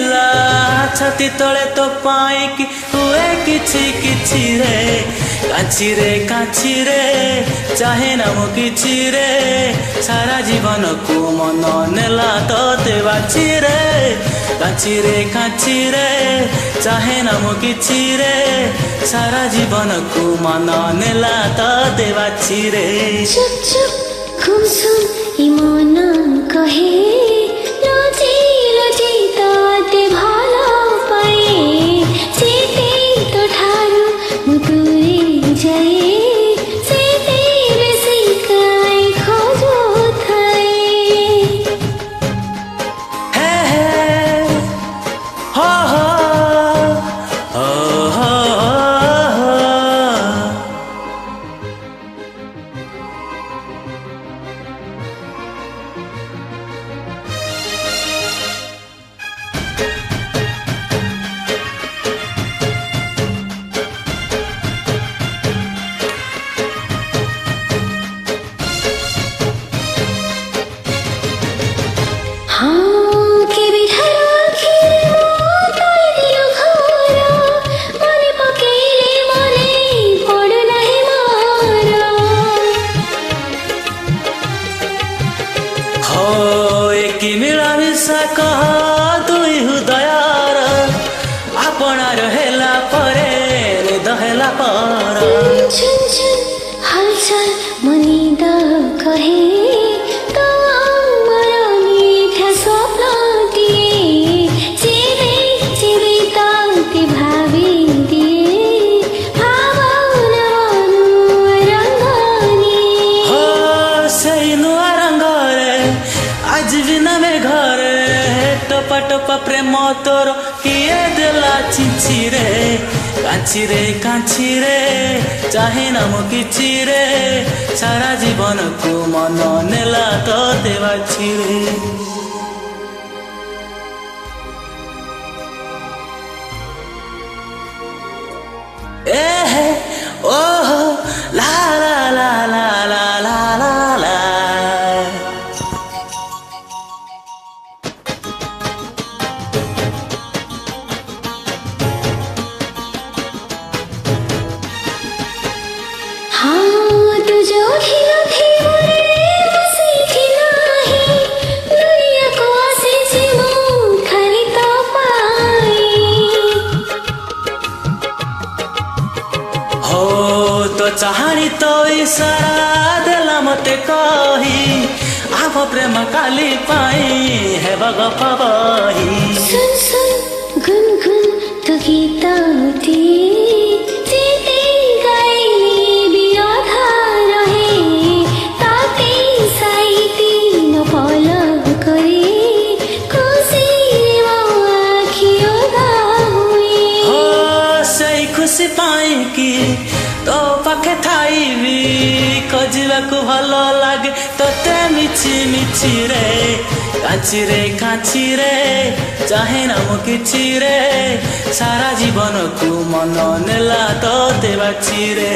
मिला छाती तले तो पाई कि हुए किछि किछि रे कांची रे चाहे ना मो किछि रे सारा जीवन को मन नेला तोते बाची रे कांची रे चाहे ना मो किछि रे सारा जीवन को मन नेला तोते बाची रे चुप चुप घुम सुन ई मन कहे लजी लजी ताते भालो पाए सीते तो ठारू मुतुरे जाए सीते बेसी काई खोजो थाए हे हे हो हो हो मिलामिशा कह दुई हृदयार आपणार हेला परे निद हेला पर छन छन हलचल मनिद कहे तो मरा मीठा स्वप्न दिए चिरे ताते भावी दिए भावना रंगनी हो सही नुआ रंग रे आज भी नवे घरे टपा टपा प्रेम तोर किए देला चिंची रे कांची रे चाहे ना मो किछि रे सारा जीवन को मन नेला तोते बाची रे ए ओ ला ला ला ला ला ला ला ला हाँ तू जो खिला थी मोरे बसी खिला है दुनिया को आसे जीवो खाली तो पाई हो तो चाहनी तो इशारा देला मते कही आप प्रेम काली पाई है बग पवही सुन सुन गुनगुन तो गीता उठी जीते गाई बियोधा रहे ताते साइती न पलक करे खुशी आखियों दा हुई हो सही खुशी पाई कि तो पाखे थाइबी खोजिबा को भलो लागे तोते मिछि रे कांची रे चाहे ना मो किछि रे सारा जीवन को मन नेला तोते बाची रे।